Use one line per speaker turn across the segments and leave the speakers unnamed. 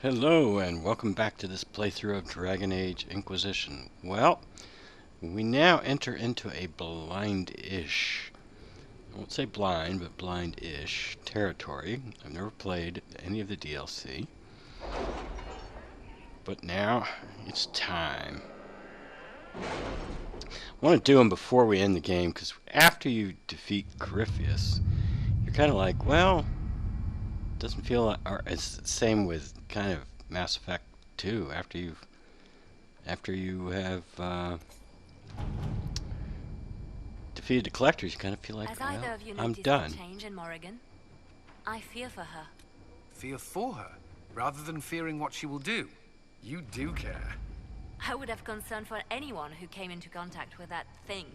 Hello and welcome back to this playthrough of Dragon Age Inquisition. Well, we now enter into a blind-ish, I won't say blind, but blind-ish territory. I've never played any of the DLC, but now it's time. I want to do them before we end the game, because after you defeat Griffius, you're kind of like, well, doesn't feel like, or it's the same with kind of Mass Effect 2. After you have defeated the collectors, you kind of feel like,
Has
well,
either of you
I'm
noticed
done.
a change in Morrigan? I fear for her.
Fear for her, rather than fearing what she will do. You do care.
I would have concern for anyone who came into contact with that thing.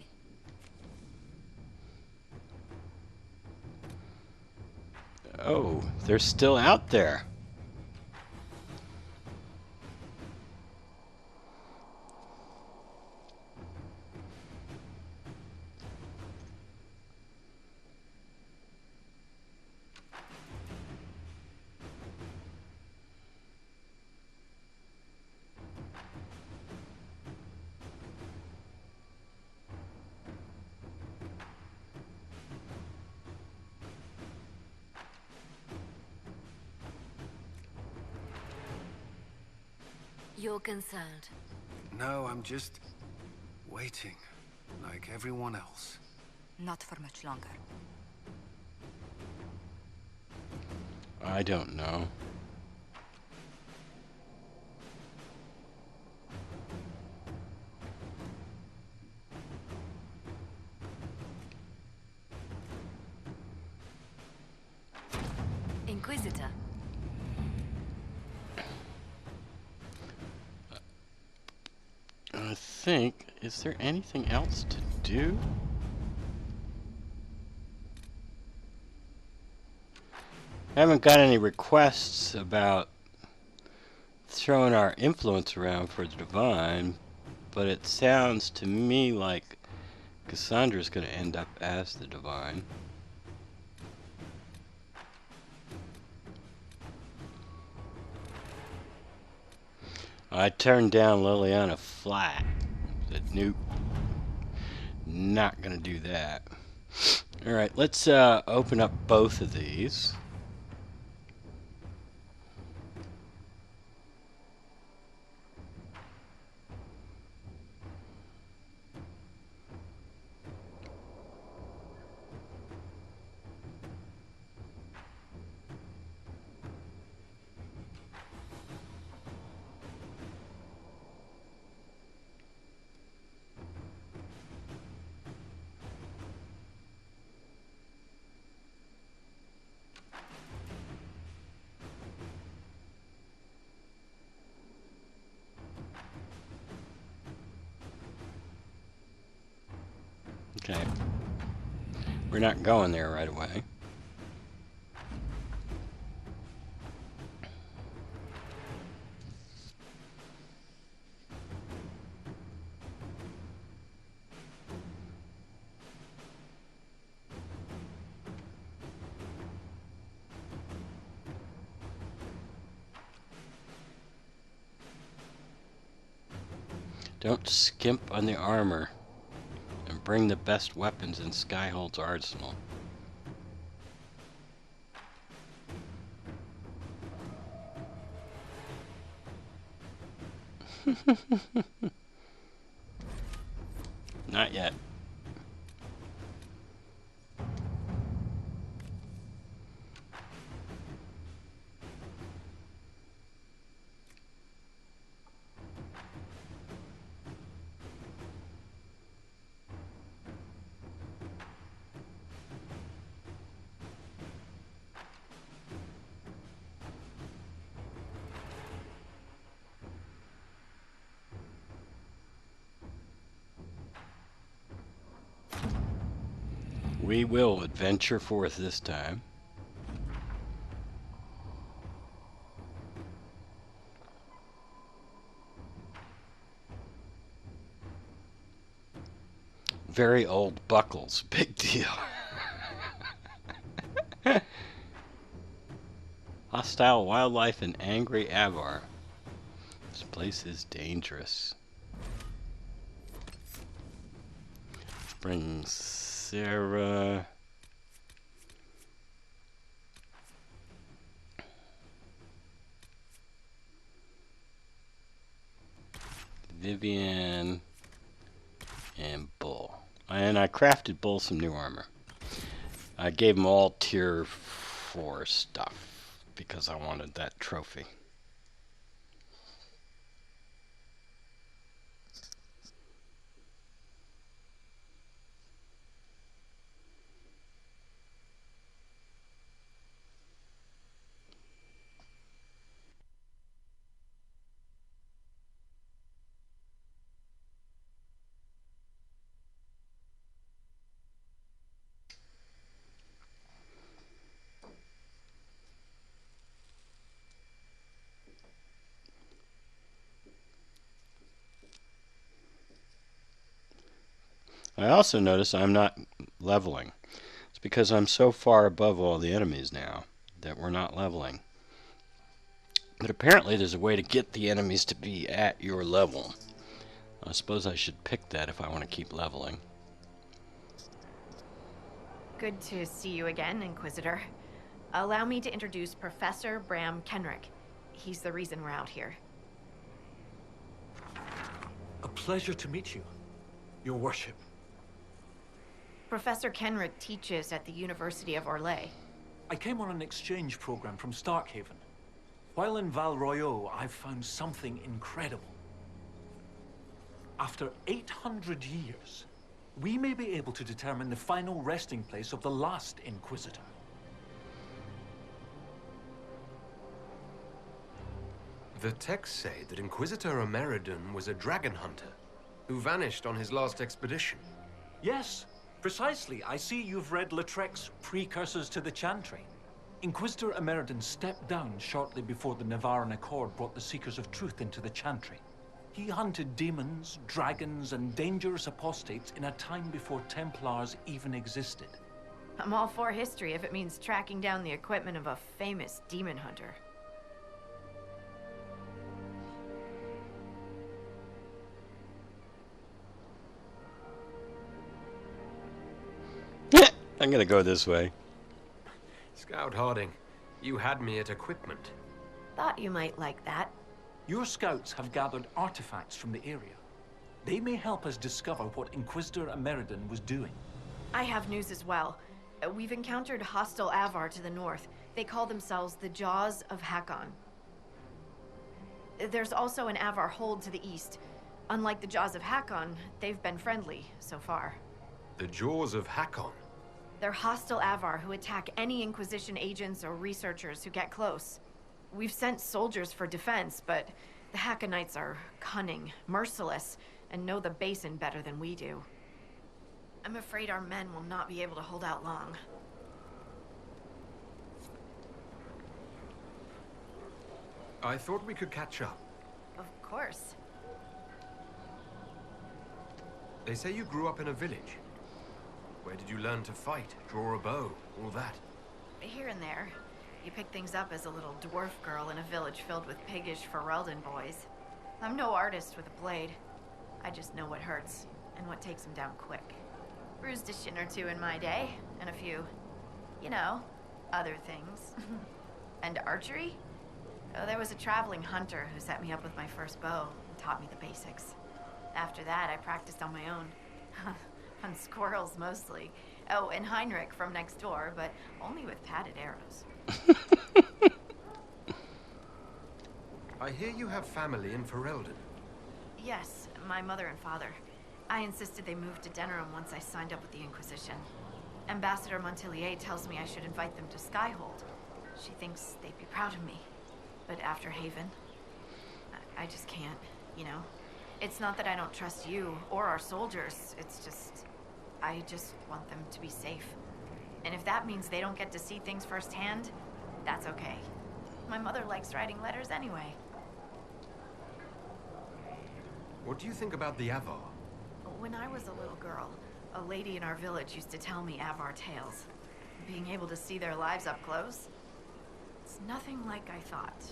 Oh, they're still out there.
You're concerned.
No, I'm just waiting, like everyone else.
Not for much longer.
I don't know.
Inquisitor.
I think, is there anything else to do? I haven't got any requests about throwing our influence around for the Divine, but it sounds to me like Cassandra's going to end up as the Divine. I turned down Liliana flat. Said nope, not gonna do that. Alright, let's open up both of these. Okay. We're not going there right away. Don't skimp on the armor. And bring the best weapons in Skyhold's arsenal. Not yet. We will adventure forth this time. Very old buckles, big deal. hostile wildlife and angry Avar. This place is dangerous. Bring Sarah. Vivian. And Bull. And I crafted Bull some new armor. I gave them all tier 4 stuff because I wanted that trophy. I also notice I'm not leveling. It's because I'm so far above all the enemies now that we're not leveling. But apparently there's a way to get the enemies to be at your level. I suppose I should pick that if I want to keep leveling.
Good to see you again, Inquisitor. Allow me to introduce Professor Bram Kenrick. He's the reason we're out here.
A pleasure to meet you, Your Worship.
Professor Kenrick teaches at the University of Orlais.
I came on an exchange program from Starkhaven. While in Val Royeaux, I've found something incredible. After 800 years, we may be able to determine the final resting place of the last Inquisitor.
The texts say that Inquisitor Ameridan was a dragon hunter who vanished on his last expedition.
Yes, precisely. I see you've read Lautrec's Precursors to the Chantry. Inquisitor Ameridan stepped down shortly before the Nevarran Accord brought the Seekers of Truth into the Chantry. He hunted demons, dragons, and dangerous apostates in a time before Templars even existed.
I'm all for history if it means tracking down the equipment of a famous demon hunter.
I'm gonna go this way.
Scout Harding, you had me at equipment.
Thought you might like that.
Your scouts have gathered artifacts from the area. They may help us discover what Inquisitor Ameridan was doing.
I have news as well. We've encountered hostile Avar to the north. They call themselves the Jaws of Hakkon. There's also an Avar hold to the east. Unlike the Jaws of Hakkon, they've been friendly so far.
The Jaws of Hakkon?
They're hostile Avar who attack any Inquisition agents or researchers who get close. We've sent soldiers for defense, but the Hakkonites are cunning, merciless, and know the Basin better than we do. I'm afraid our men will not be able to hold out long.
I thought we could catch up.
Of course.
They say you grew up in a village. Where did you learn to fight, draw a bow, all that?
Here and there. You pick things up as a little dwarf girl in a village filled with piggish Ferelden boys. I'm no artist with a blade. I just know what hurts, and what takes them down quick. Bruised a shin or two in my day, and a few, you know, other things. And archery? Oh, there was a traveling hunter who set me up with my first bow and taught me the basics. After that, I practiced on my own. On squirrels, mostly. Oh, and Heinrich from next door, but only with padded arrows.
I hear you have family in Ferelden.
Yes, my mother and father. I insisted they moved to Denerim once I signed up with the Inquisition. Ambassador Montilier tells me I should invite them to Skyhold. She thinks they'd be proud of me. But after Haven, I just can't, you know? It's not that I don't trust you or our soldiers, it's just... I just want them to be safe. And if that means they don't get to see things firsthand, that's okay. My mother likes writing letters anyway.
What do you think about the Avar?
When I was a little girl, a lady in our village used to tell me Avar tales. Being able to see their lives up close, It's nothing like I thought.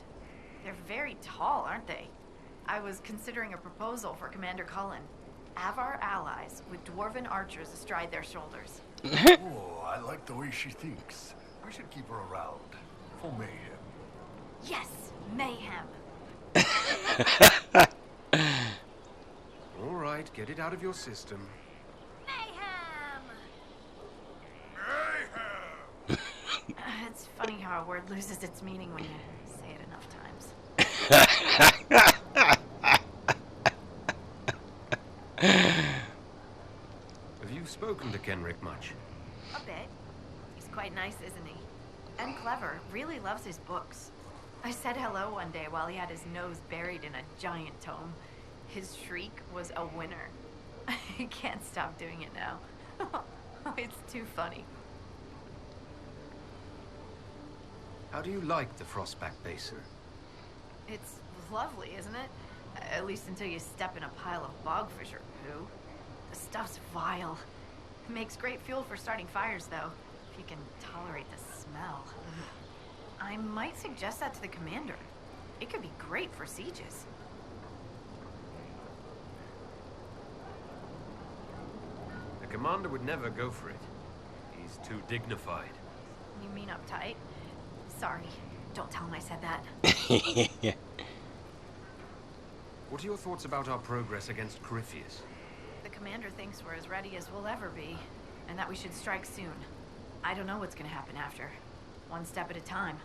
They're very tall, aren't they? I was considering a proposal for Commander Cullen. Have our allies with dwarven archers astride their shoulders.
Oh, I like the way she thinks. We should keep her around. For mayhem.
Yes, mayhem.
All right, get it out of your system.
Mayhem! It's funny how a word loses its meaning when you say it enough times.
Have you spoken to Kenrick much?
A bit. He's quite nice, isn't he? And clever. Really loves his books. I said hello one day while he had his nose buried in a giant tome. His shriek was a winner. I can't stop doing it now. It's too funny.
How do you like the Frostback Basin?
It's lovely, isn't it? At least until you step in a pile of bogfish or poo. The stuff's vile. It makes great fuel for starting fires, though, if you can tolerate the smell. I might suggest that to the commander. It could be great for sieges.
The commander would never go for it. He's too dignified.
You mean uptight? Sorry, don't tell him I said that.
What are your thoughts about our progress against Corypheus?
The commander thinks we're as ready as we'll ever be, and that we should strike soon. I don't know what's gonna happen after. One step at a time.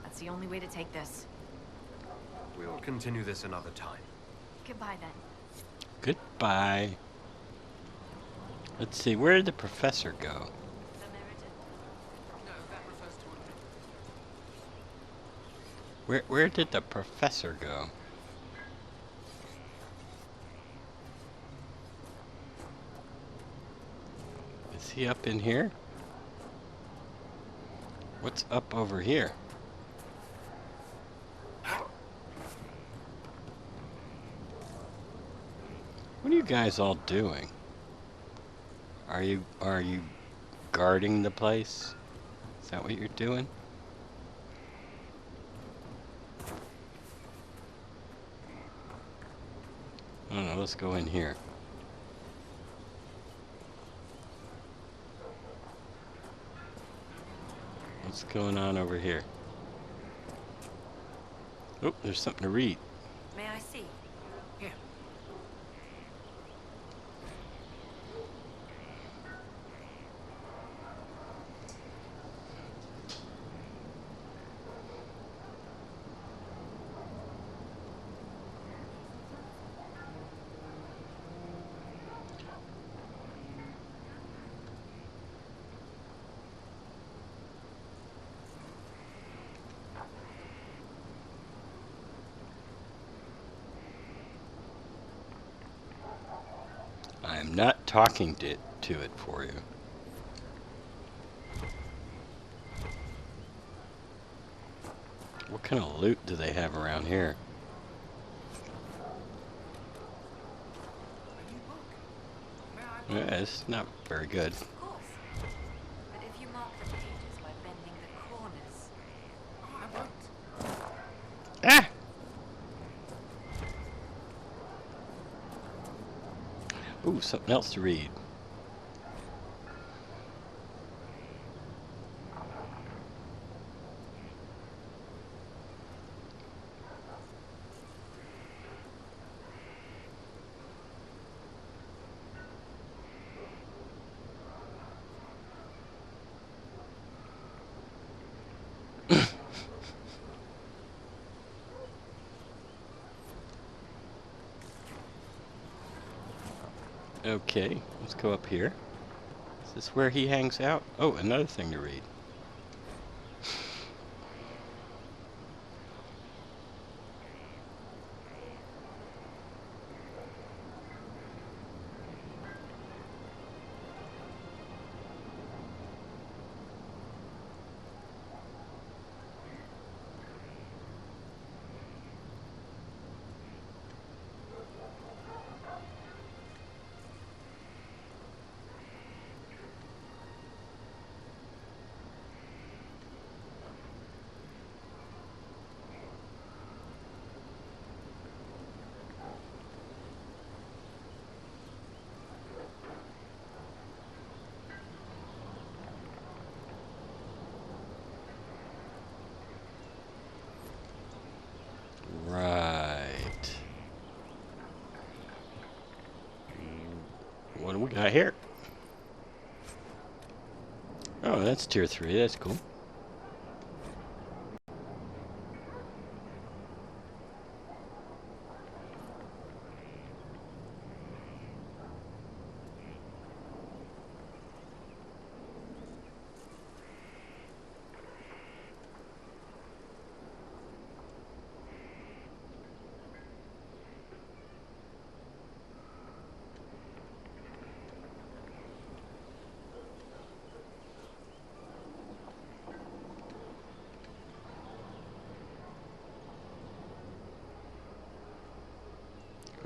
That's the only way to take this.
We'll continue this another time.
Goodbye, then.
Goodbye. Let's see, where did the professor go? Where did the professor go? Is he up in here? What's up over here? What are you guys all doing? Are you guarding the place? Is that what you're doing? I don't know, let's go in here. What's going on over here? Oh, there's something to read.
May I see?
Here.
I'm not talking to it for you. What kind of loot do they have around here? Yeah, it's not very good.
Of course. But if you mark the pages by bending the corners.
Ah! Ooh, something else to read. Okay, let's go up here. Is this where he hangs out? Oh, another thing to read. Not here. Oh, that's tier 3. That's cool.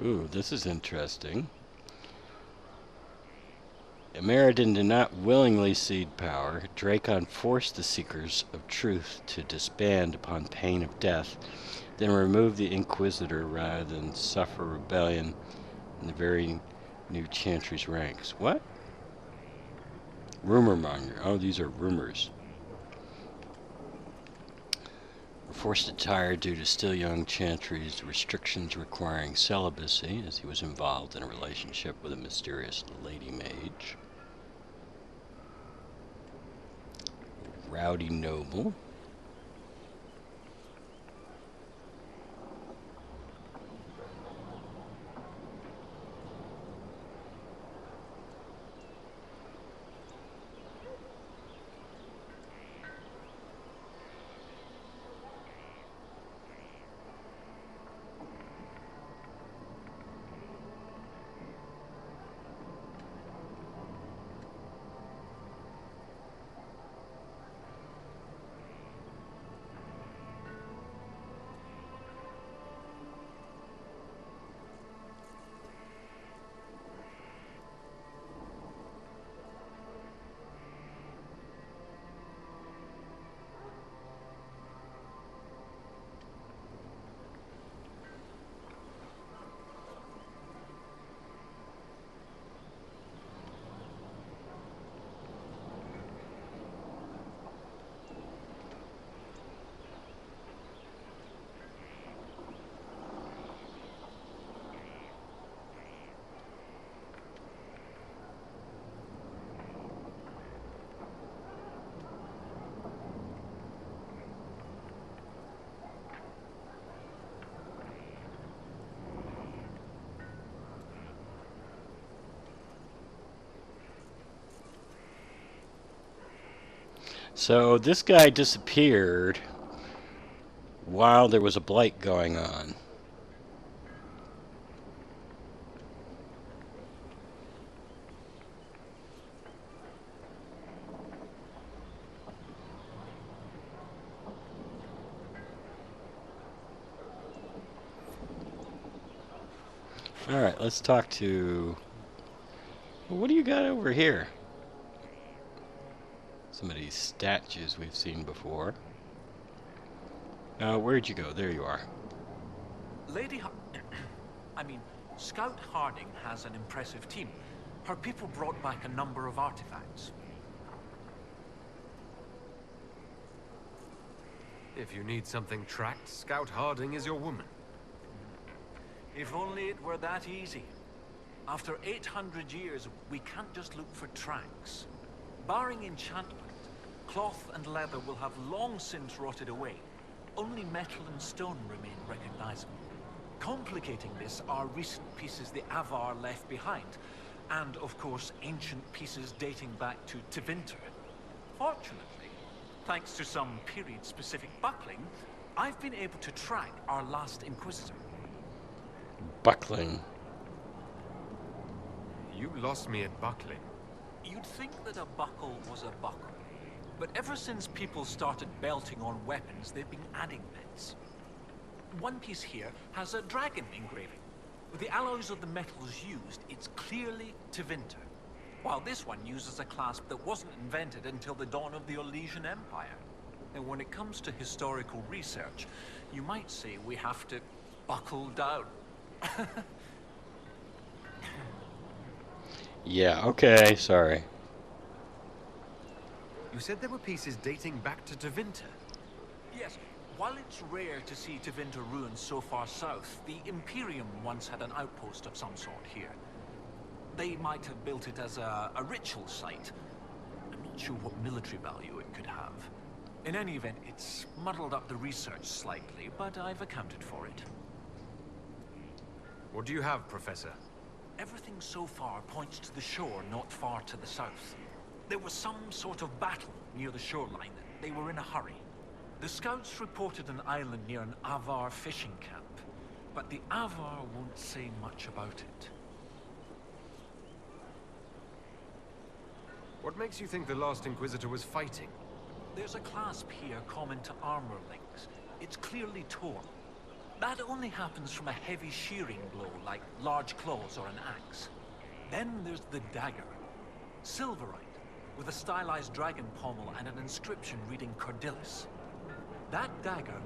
Ooh, this is interesting. Ameridan did not willingly cede power. Dracon forced the Seekers of Truth to disband upon pain of death, then removed the Inquisitor rather than suffer rebellion in the very new Chantry's ranks. What? Rumor monger. Oh, these are rumors. Forced to retire due to still young Chantry's restrictions requiring celibacy, as he was involved in a relationship with a mysterious lady mage. Rowdy noble. So this guy disappeared while there was a blight going on. Alright, let's talk to... Well, what do you got over here? Some of these statues we've seen before. Where'd you go? There you are.
Scout Harding has an impressive team. Her people brought back a number of artifacts.
If you need something tracked, Scout Harding is your woman.
If only it were that easy. After 800 years, we can't just look for tracks. Barring enchantment, cloth and leather will have long since rotted away. Only metal and stone remain recognizable. Complicating this are recent pieces the Avar left behind, and of course ancient pieces dating back to Tevinter. Fortunately, thanks to some period-specific buckling, I've been able to track our last Inquisitor.
Buckling.
You lost me at buckling.
You'd think that a buckle was a buckle, but ever since people started belting on weapons, they've been adding bits. One piece here has a dragon engraving. With the alloys of the metals used, it's clearly Tevinter, while this one uses a clasp that wasn't invented until the dawn of the Orlesian Empire. And when it comes to historical research, you might say we have to buckle down.
Yeah, okay, sorry.
You said there were pieces dating back to Tevinter.
Yes, while it's rare to see Tevinter ruins so far south, the Imperium once had an outpost of some sort here. They might have built it as a ritual site. I'm not sure what military value it could have. In any event, it's muddled up the research slightly, but I've accounted for it.
What do you have, Professor?
Everything so far points to the shore not far to the south. There was some sort of battle near the shoreline. They were in a hurry. The scouts reported an island near an Avar fishing camp, but the Avar won't say much about it.
What makes you think the last Inquisitor was fighting?
There's a clasp here common to armor links. It's clearly torn. That only happens from a heavy shearing blow, like large claws or an axe. Then there's the dagger. Silverite, with a stylized dragon pommel and an inscription reading Cordilis. That dagger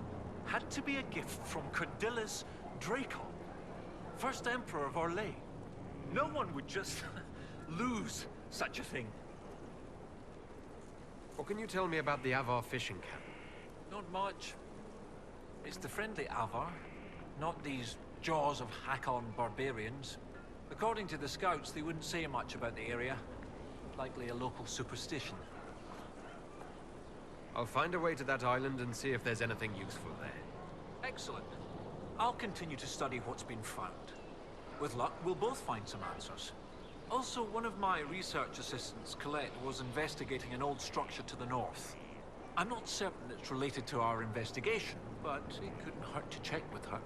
had to be a gift from Cordilis Dracon, first Emperor of Orlais. No one would just lose such a thing.
What can you tell me about the Avar fishing camp?
Not much. It's the friendly Avar, not these jaws of Hakkon barbarians. According to the scouts, they wouldn't say much about the area. Likely a local superstition.
I'll find a way to that island and see if there's anything useful there.
Excellent. I'll continue to study what's been found. With luck, we'll both find some answers. Also, one of my research assistants, Colette, was investigating an old structure to the north. I'm not certain it's related to our investigation, but it couldn't hurt to check with her.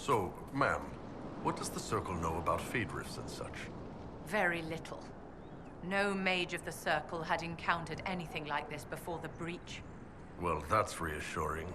So, ma'am, what does the Circle know about Fade Rifts and such?
Very little. No mage of the Circle had encountered anything like this before the breach.
Well, that's reassuring.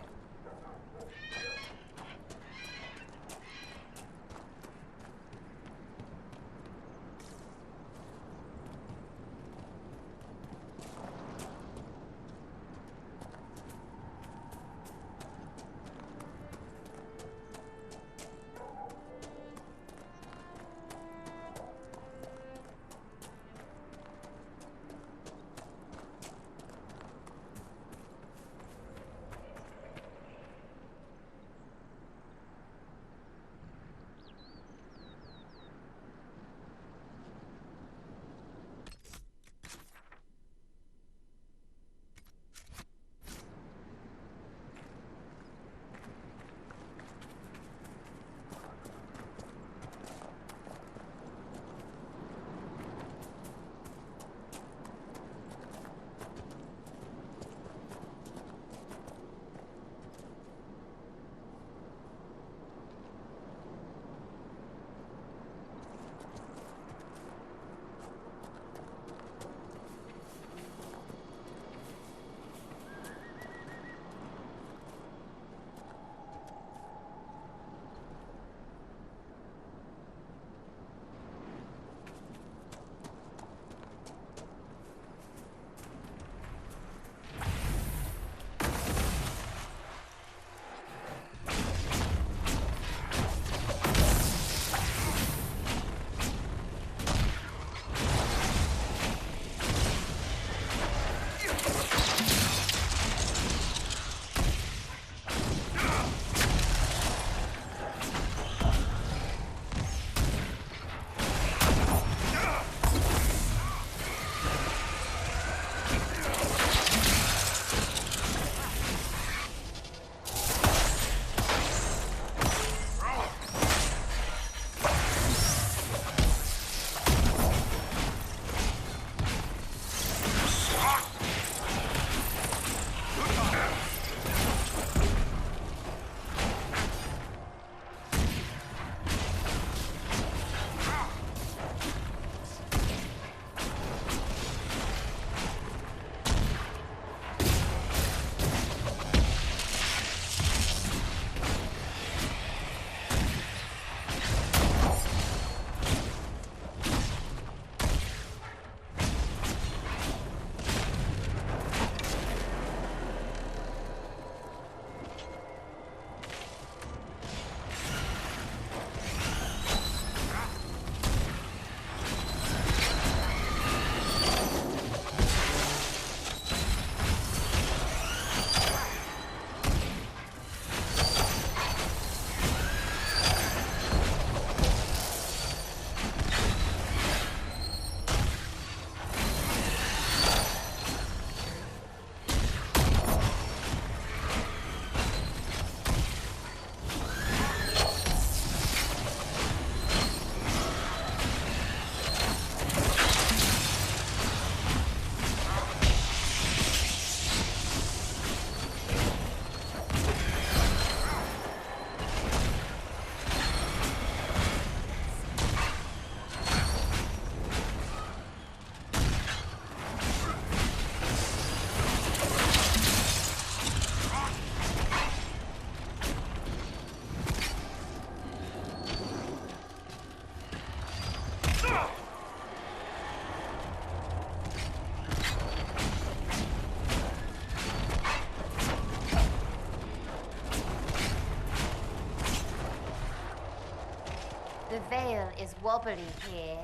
The veil is wobbly here.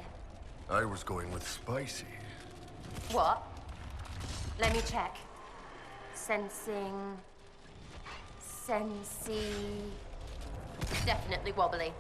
I was going with spicy.
What? Let me check. Sensing... Sensey... Definitely wobbly.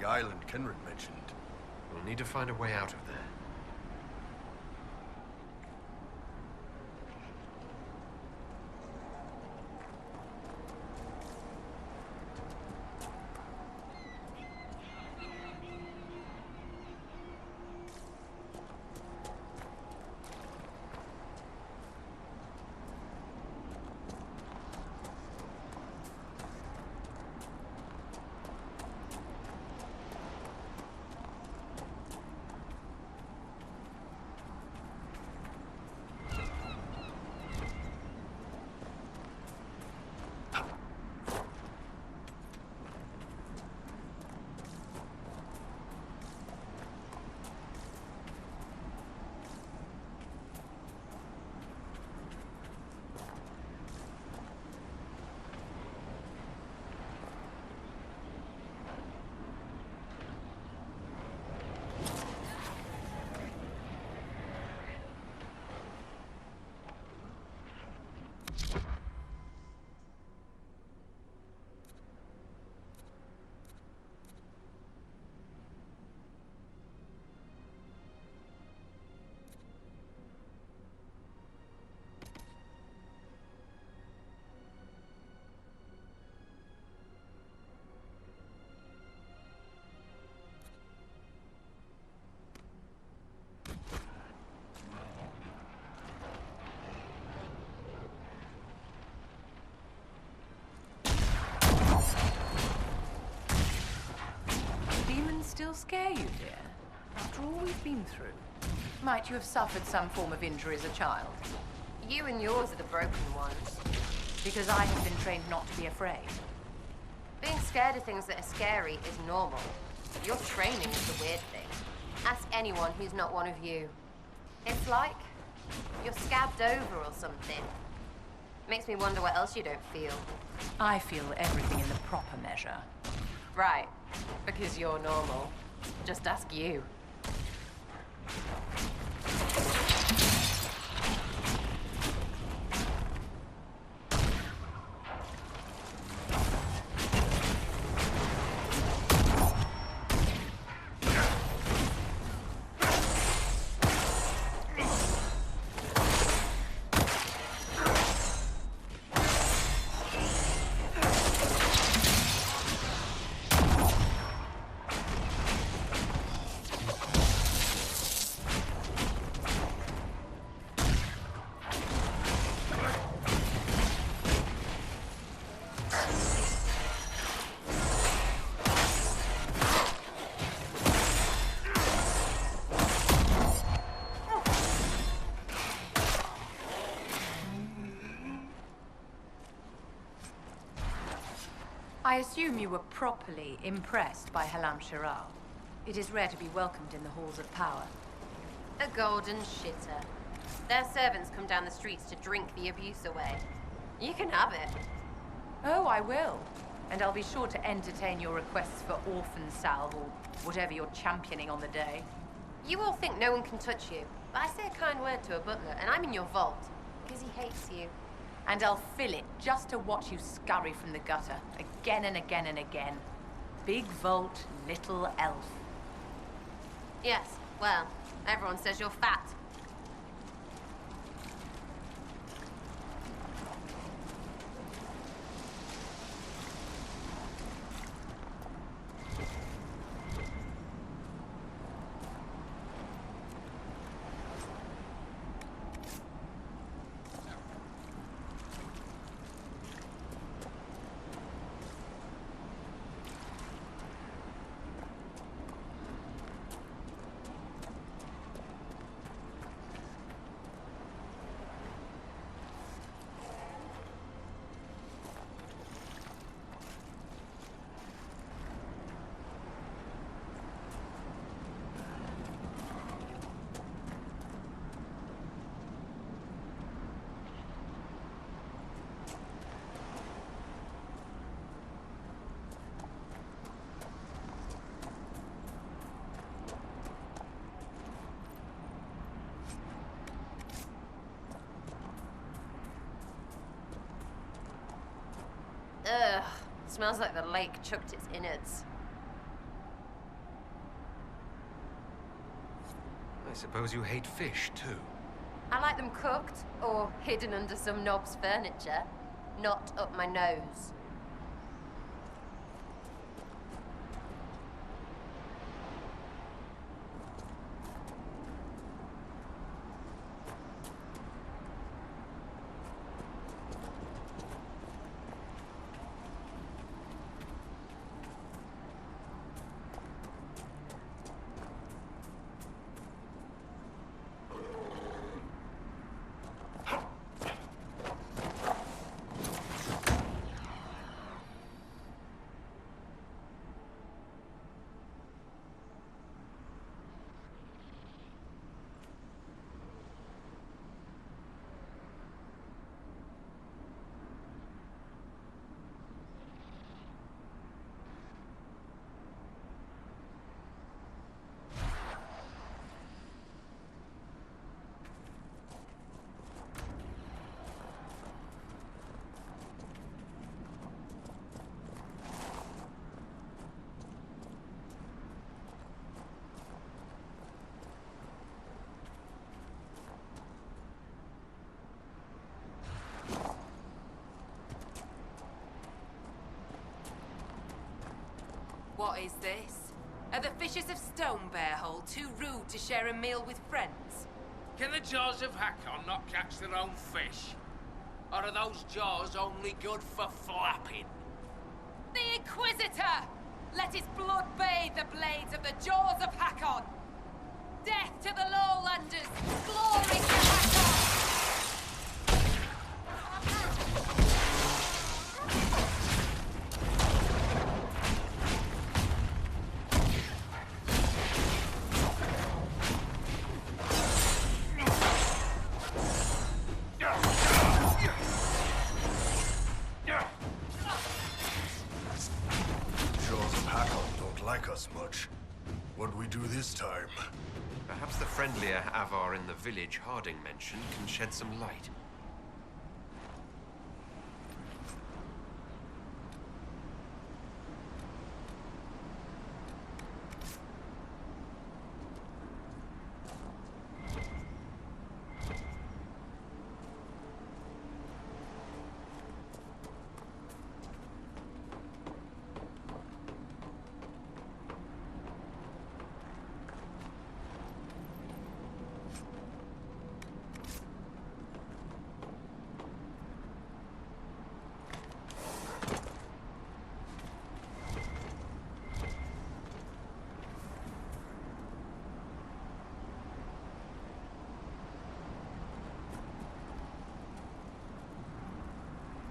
the island Kenrick mentioned.
We'll need to find a way out of there.
Still scare you, dear? After all we've been through? Might you have suffered some form of injury as a child?
You and yours are the broken ones.
Because I have been trained not to be afraid.
Being scared of things that are scary is normal. Your training is the weird thing. Ask anyone who's not one of you. It's like you're scabbed over or something. Makes me wonder what else you don't feel.
I feel everything in the proper measure.
Right, because you're normal. Just ask you.
I assume you were properly impressed by Halam Shiral. It is rare to be welcomed in the halls of power.
A golden shitter. Their servants come down the streets to drink the abuse away. You can have it.
Oh, I will. And I'll be sure to entertain your requests for orphan salve or whatever you're championing on the day.
You all think no one can touch you, but I say a kind word to a butler, and I'm in your vault, because he hates you.
And I'll fill it just to watch you scurry from the gutter, again and again and again. Big vault, little elf.
Yes, well, everyone says you're fat. Ugh, smells like the lake chucked its innards.
I suppose you hate fish, too.
I like them cooked or hidden under some knob's furniture, not up my nose.
What is this? Are the fishes of Stonebearhole too rude to share a meal with friends?
Can the jaws of Hakkon not catch their own fish? Or are those jaws only good for flapping?
The Inquisitor! Let his blood bathe the blades of the jaws of Hakkon! Death to the Lowlanders! Glory to Hakkon!
Much. What'd we do this time?
Perhaps the friendlier Avar in the village Harding mentioned can shed some light.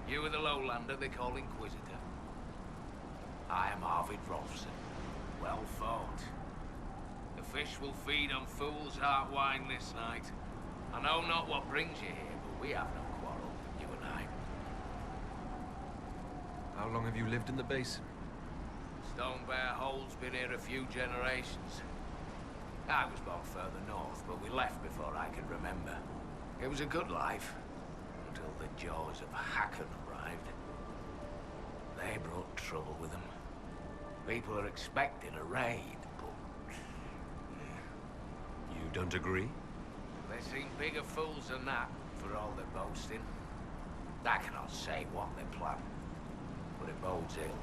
You are the lowlander they call Inquisitor. I am Arvid Rolfson. Well fought. The fish will feed on fool's heart wine this night. I know not what brings you here, but we have no quarrel, you and I.
How long have you lived in the basin?
Stonebearhole's been here a few generations. I was born further north, but we left before I could remember. It was a good life, until the jaws of Hakkon arrived. They brought trouble with them. People are expecting a raid, but...
You don't agree?
They seem bigger fools than that, for all their boasting. I cannot say what they plan, but it bodes ill.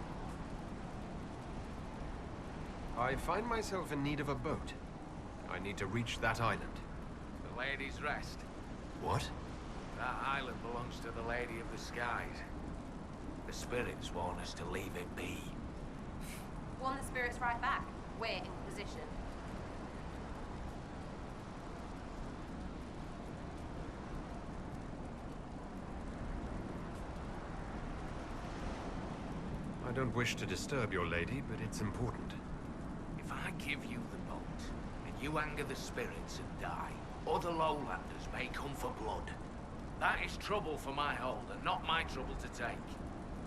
I find myself in need of a boat. I need to reach that island.
The Lady's Rest.
What?
That island belongs to the Lady of the Skies. The spirits want us to leave it be.
Warn the spirits right back. We're in position.
I don't wish to disturb your lady, but it's important.
If I give you the boat, and you anger the spirits and die, other lowlanders may come for blood. That is trouble for my hold, and not my trouble to take.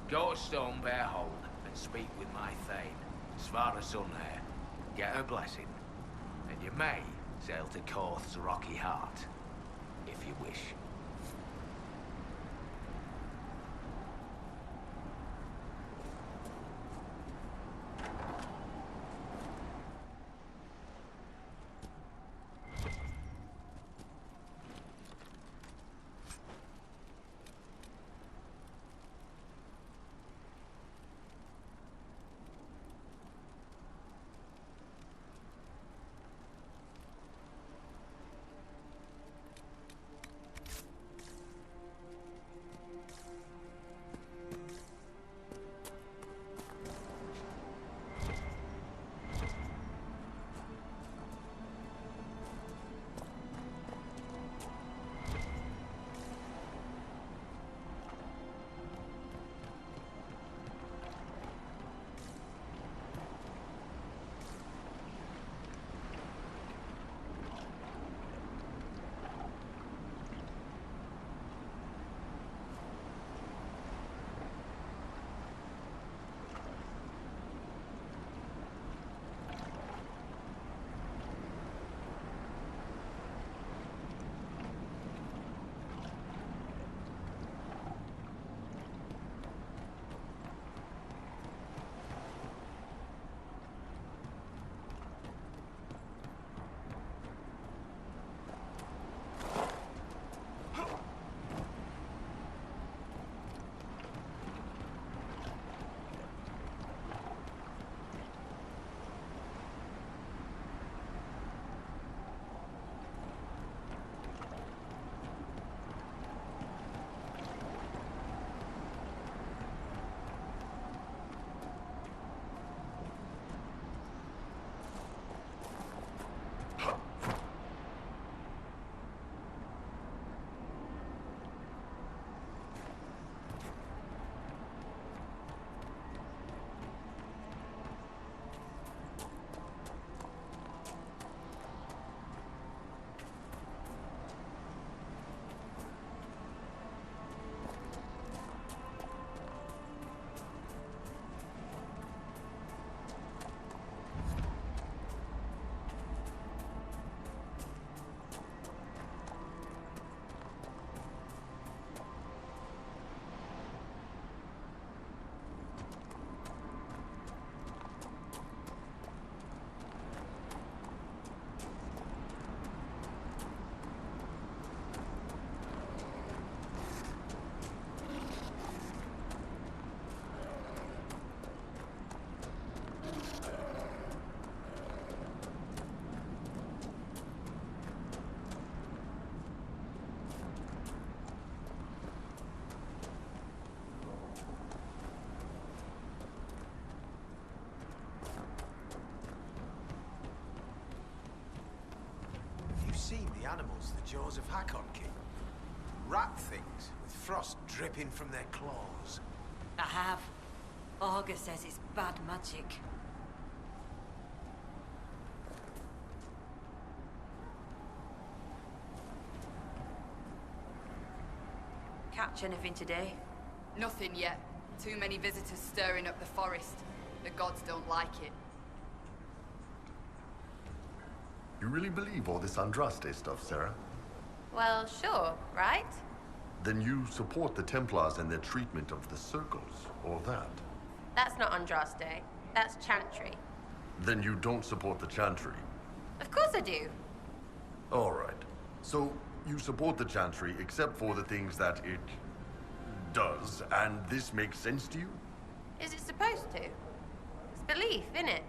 Go to Stonebearhole and speak with my thane, Svara Sunhair. Get her blessing, and you may sail to Korth's rocky heart, if you wish.
those the jaws of Hakkon keep? Rat things with frost dripping from their claws.
I have. Augur says it's bad magic. Catch anything today?
Nothing yet. Too many visitors stirring up the forest. The gods don't like it.
You really believe all this Andraste stuff, Sarah?
Well, sure, right?
Then you support the Templars and their treatment of the circles, or that?
That's not Andraste. That's Chantry.
Then you don't support the Chantry?
Of course I do.
All right. So, you support the Chantry except for the things that it does, and this makes sense to you?
Is it supposed to? It's belief, innit?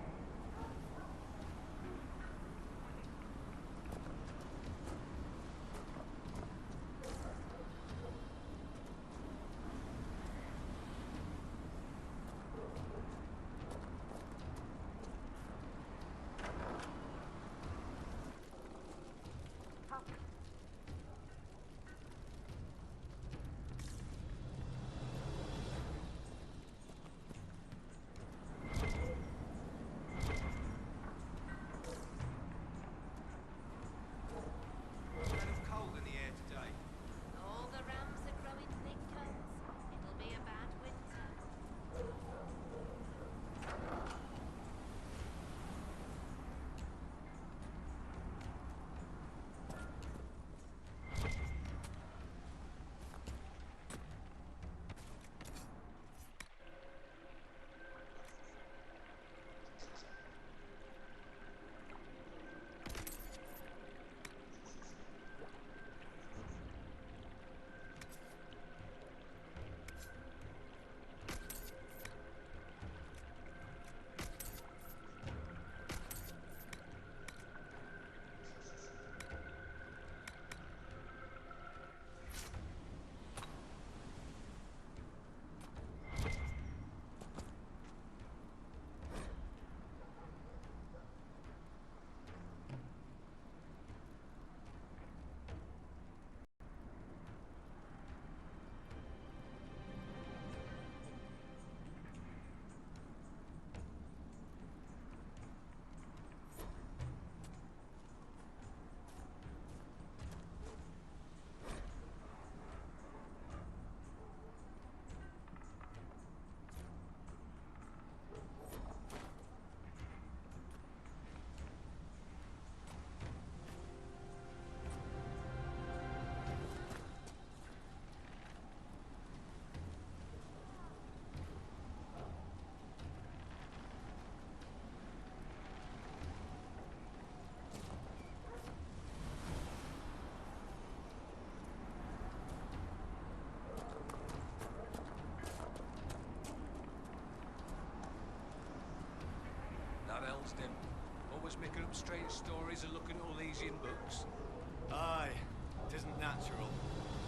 Them. Always making up strange stories and looking at all these in books.
Aye, it isn't natural.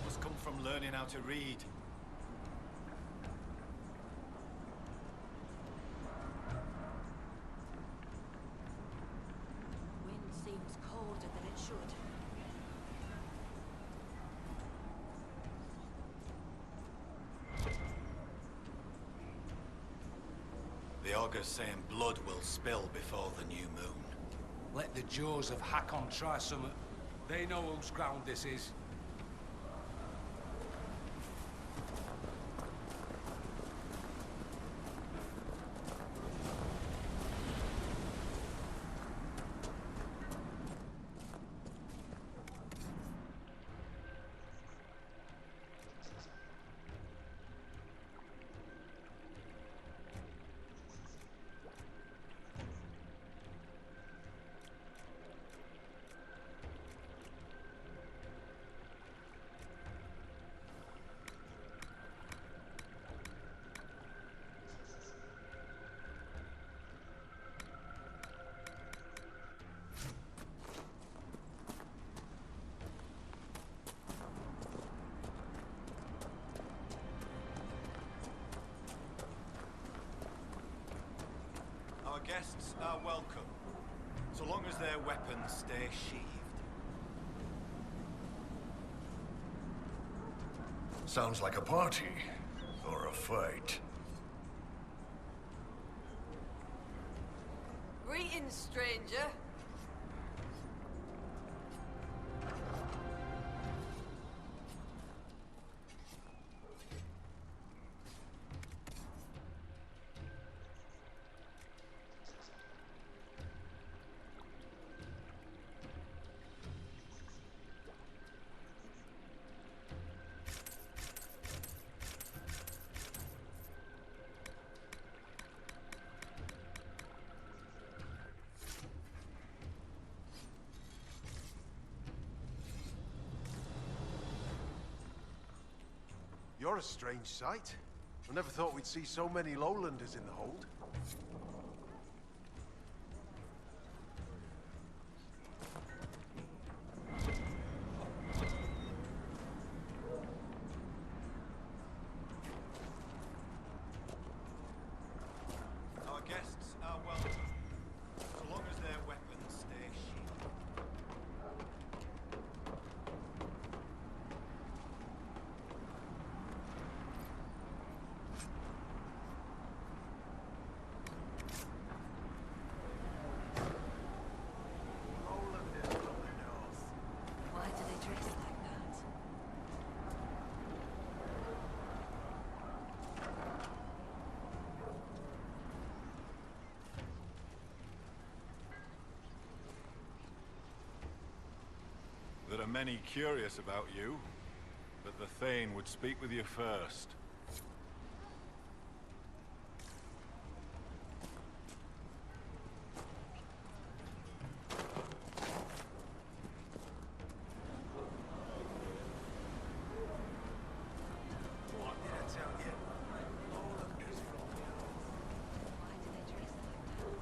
Must come from learning how to read.
Wind seems colder than it should.
The Augur's saying blood will spill before the new moon.
Let the jaws of Hakkon try some. They know whose ground this is.
Our guests are welcome, so long as their weapons stay sheathed.
Sounds like a party. Or a fight.
Greetings, stranger.
You're a strange sight. I never thought we'd see so many lowlanders in the hold.
Our guests are welcome, so long as their weapons stay sheathed.
Why do they dress like that?
There are many curious about you, but the Thane would speak with you first.
What did I tell you? Lowlanders from the north.
Why do they dress like that?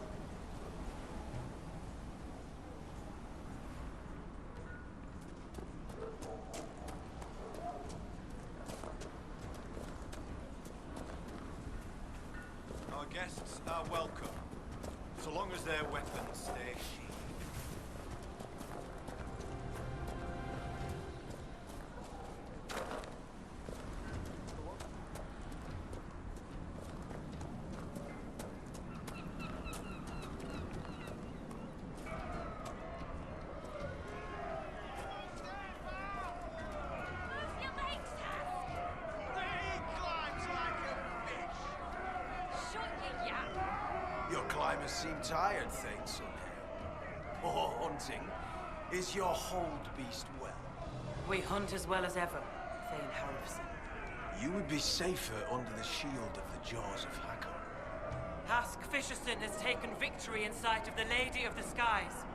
Our guests are welcome, so long as their weapons stay sheathed.
Your climbers seem tired, Thane Sunhair. Poor hunting. Is your hold beast well?
We hunt as well as ever, Thane Harrison.
You would be safer under the shield of the jaws of Hakkon.
Hask Fisherson has taken victory in sight of the Lady of the Skies.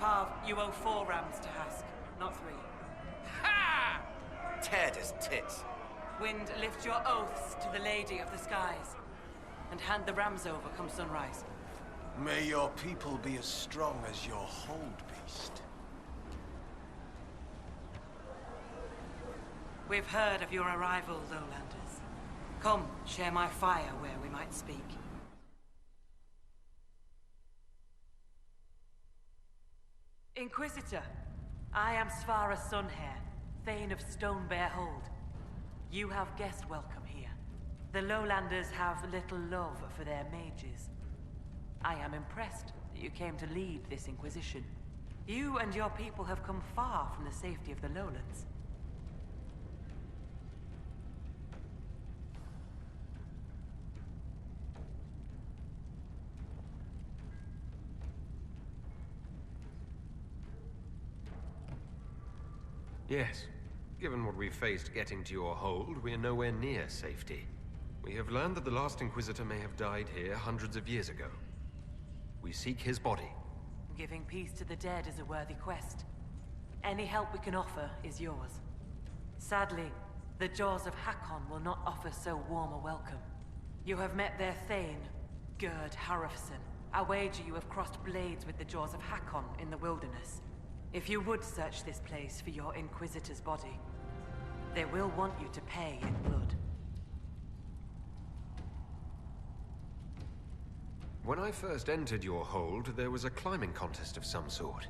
Parv, you owe 4 rams to Hask, not 3.
Ha! Tear his tits.
Wind, lift your oaths to the Lady of the Skies, and hand the rams over come sunrise.
May your people be as strong as your hold beast.
We've heard of your arrival, Lowlanders. Come, share my fire where we might speak. Inquisitor, I am Svara Sunhair, Thane of Stonebear Hold. You have guest welcome here. The Lowlanders have little love for their mages. I am impressed that you came to lead this Inquisition. You and your people have come far from the safety of the Lowlands.
Yes. Given what we've faced getting to your hold, we're nowhere near safety. We have learned that the last Inquisitor may have died here hundreds of years ago. We seek his body.
Giving peace to the dead is a worthy quest. Any help we can offer is yours. Sadly, the jaws of Hakkon will not offer so warm a welcome. You have met their Thane, Gerd Harrison. I wager you have crossed blades with the jaws of Hakkon in the wilderness. If you would search this place for your Inquisitor's body, they will want you to pay in blood.
When I first entered your hold, there was a climbing contest of some sort.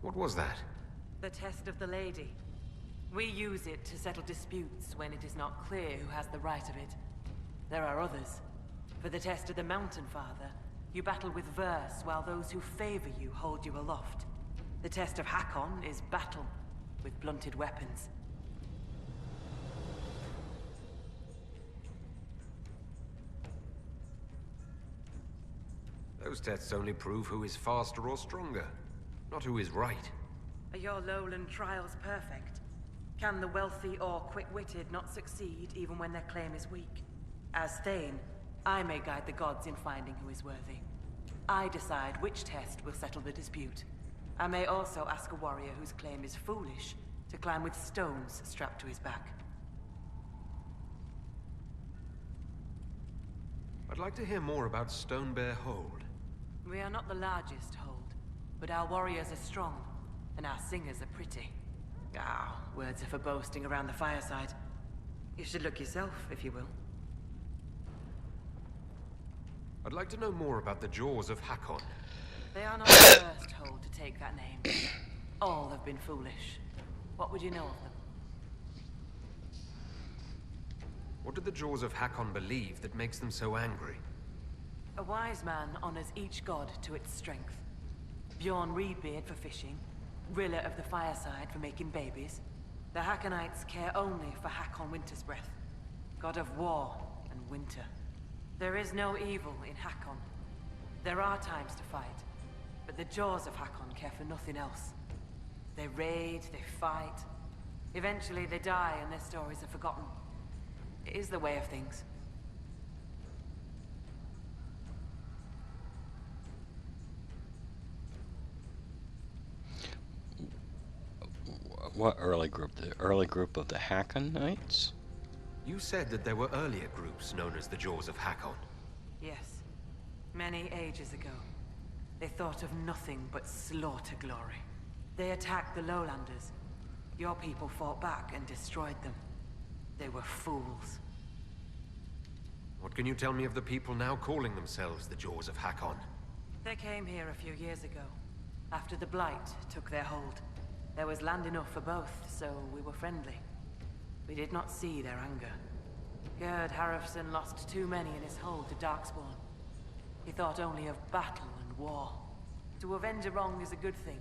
What was that?
The test of the lady. We use it to settle disputes when it is not clear who has the right of it. There are others. For the test of the Mountain Father, you battle with verse, while those who favor you hold you aloft. The test of Hakkon is battle, with blunted weapons.
Those tests only prove who is faster or stronger, not who is right.
Are your lowland trials perfect? Can the wealthy or quick-witted not succeed even when their claim is weak? As Thane, I may guide the gods in finding who is worthy. I decide which test will settle the dispute. I may also ask a warrior whose claim is foolish to climb with stones strapped to his back.
I'd like to hear more about Stonebear Hold.
We are not the largest hold, but our warriors are strong, and our singers are pretty. Ah, words are for boasting around the fireside. You should look yourself, if you will.
I'd like to know more about the Jaws of Hakkon.
They are not the first hold to take that name. All have been foolish. What would you know of them?
What do the Jaws of Hakkon believe that makes them so angry?
A wise man honors each god to its strength. Bjorn Reedbeard for fishing, Rilla of the Fireside for making babies. The Hakkonites care only for Hakkon Winter's Breath, god of war and winter. There is no evil in Hakkon. There are times to fight, but the Jaws of Hakkon care for nothing else. They raid, they fight. Eventually they die and their stories are forgotten. It is the way of things.
What early group? The early group of the Hakkonites?
You said that there were earlier groups known as the Jaws of Hakkon.
Yes. Many ages ago. They thought of nothing but slaughter glory. They attacked the lowlanders. Your people fought back and destroyed them. They were fools.
What can you tell me of the people now calling themselves the Jaws of Hakkon?
They came here a few years ago, after the Blight took their hold. There was land enough for both, so we were friendly. We did not see their anger. Gerd Harrison lost too many in his hold to Darkspawn. He thought only of battle and war. To avenge a wrong is a good thing,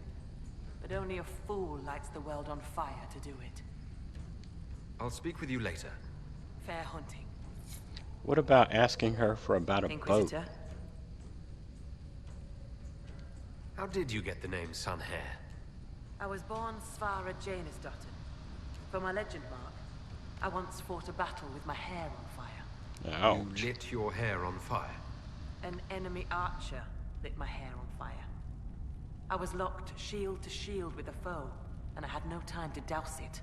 but only a fool lights the world on fire to do it.
I'll speak with you later.
Fair hunting.
What about asking her for about a
Inquisitor?
boat?
How did you get the name Sunhair?
I was born Svara Janusdottir. For my legend mark, I once fought a battle with my hair on fire.
Ouch.
You lit your hair on fire?
An enemy archer lit my hair on fire. I was locked shield to shield with a foe, and I had no time to douse it.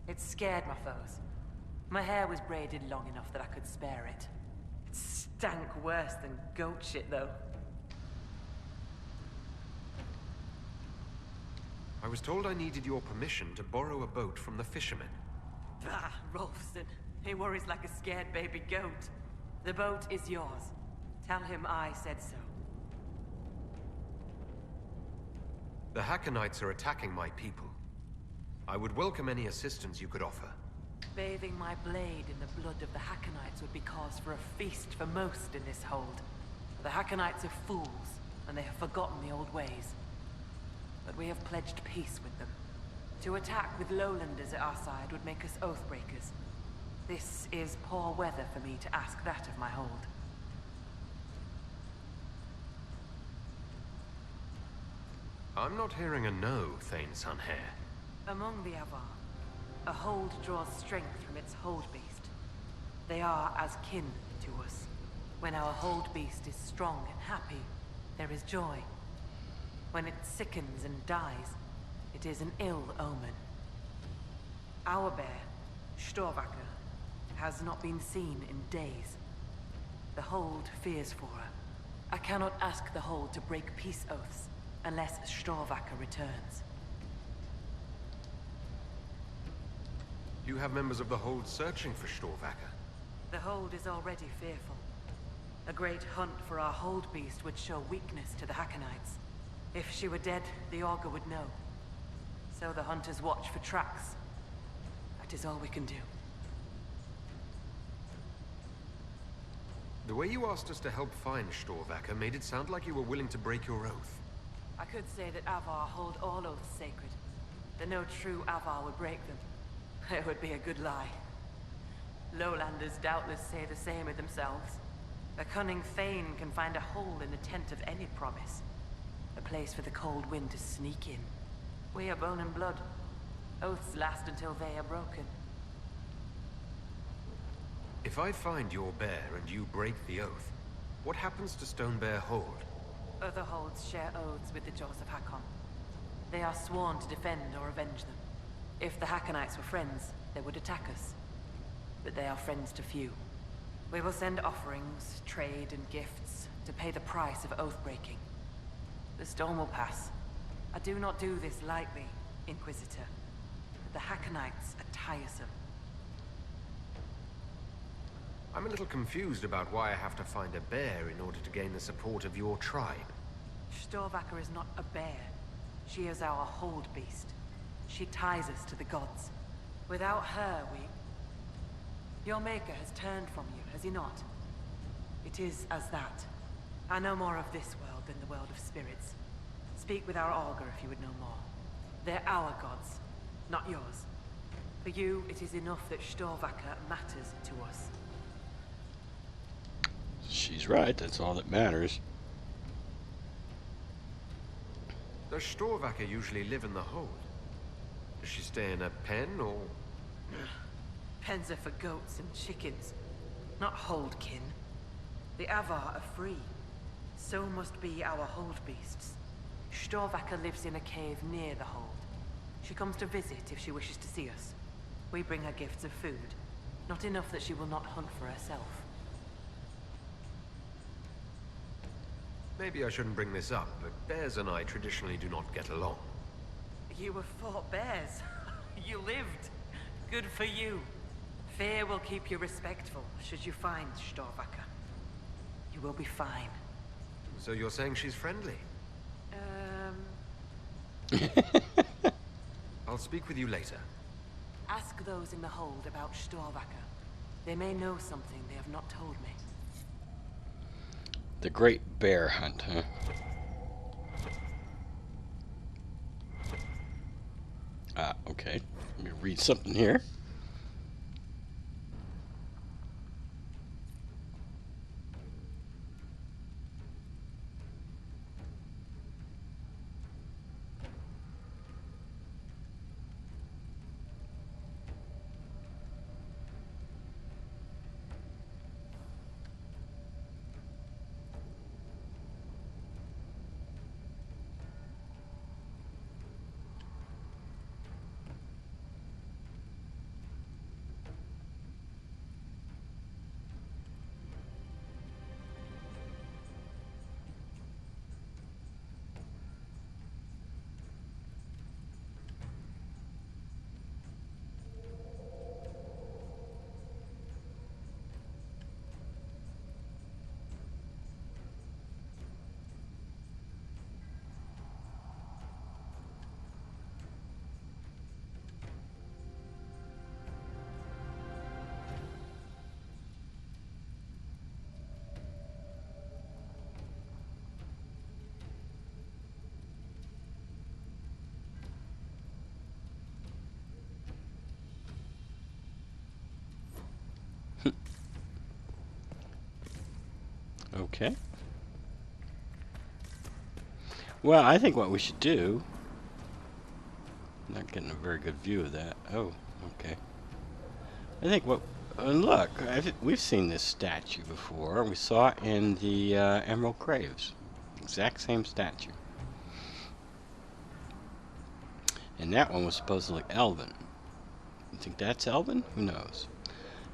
It scared my foes. My hair was braided long enough that I could spare it. It stank worse than goat shit, though.
I was told I needed your permission to borrow a boat from the fishermen.
Ah, Rolfson. He worries like a scared baby goat. The boat is yours. Tell him I said so.
The Hakkonites are attacking my people. I would welcome any assistance you could offer.
Bathing my blade in the blood of the Hakkonites would be cause for a feast for most in this hold. The Hakkonites are fools, and they have forgotten the old ways. But we have pledged peace with them. To attack with lowlanders at our side would make us oathbreakers. This is poor weather for me to ask that of my hold.
I'm not hearing a no, Thane Sunhair.
Among the Avar, a hold draws strength from its hold beast. They are as kin to us. When our hold beast is strong and happy, there is joy. When it sickens and dies, it is an ill omen. Our bear, Storvacker, has not been seen in days. The hold fears for her. I cannot ask the hold to break peace oaths unless Storvacker returns.
You have members of the Hold searching for Storvacker.
The hold is already fearful. A great hunt for our hold beast would show weakness to the Hakkonites. If she were dead, the Augur would know. So the hunters watch for tracks. is all we can do.
The way you asked us to help find Storvacker made it sound like you were willing to break your oath.
I could say that Avar hold all oaths sacred, that no true Avar would break them. It would be a good lie. Lowlanders doubtless say the same of themselves. A cunning Thane can find a hole in the tent of any promise. A place for the cold wind to sneak in. We are bone and blood. Oaths last until they are broken.
If I find your bear and you break the oath, what happens to Stone Bear Hold?
Other holds share oaths with the Jaws of Hakkon. They are sworn to defend or avenge them. If the Hakkonites were friends, they would attack us. But they are friends to few. We will send offerings, trade, and gifts to pay the price of oath-breaking. The storm will pass. I do not do this lightly, Inquisitor. But the Hakkonites are tiresome.
I'm a little confused about why I have to find a bear in order to gain the support of your tribe.
Storvacker is not a bear. She is our hold beast. She ties us to the gods. Without her, Your Maker has turned from you, has he not? It is as that. I know more of this world than the world of spirits. Speak with our augur if you would know more. They're our gods, not yours. For you, it is enough that Storvacker matters to us.
She's right, that's all that matters.
Does Storvacker usually live in the hold? Does she stay in a pen, or...?
Pens are for goats and chickens, not holdkin. The Avar are free. So must be our hold beasts. Storvacker lives in a cave near the hold. She comes to visit if she wishes to see us. We bring her gifts of food, not enough that she will not hunt for herself.
Maybe I shouldn't bring this up, but bears and I traditionally do not get along.
You have fought bears. You lived. Good for you. Fear will keep you respectful, should you find Storvacker. You will be fine.
So you're saying she's friendly? I'll speak with you later.
Ask those in the hold about Storvacker. They may know something they have not told me.
The Great Bear Hunt, huh? Okay. Let me read something here. Okay. Well, I think what we should do... I'm not getting a very good view of that. Oh, okay. I think what... look, we've seen this statue before. We saw it in the Emerald Graves. Exact same statue. And that one was supposedly Elven. You think that's Elven? Who knows?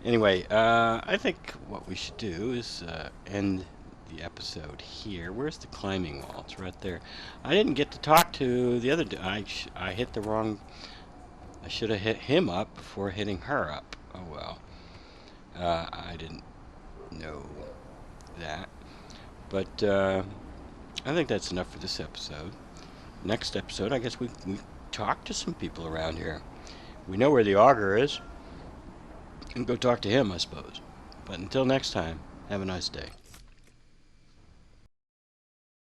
Anyway, I think what we should do is end the episode here. Where's the climbing wall? It's right there. I didn't get to talk to the other... I hit the wrong... I should have hit him up before hitting her up. Oh well. I didn't know that. But I think that's enough for this episode. Next episode, I guess we talk to some people around here. We know where the augur is. And go talk to him, I suppose. But until next time, have a nice day.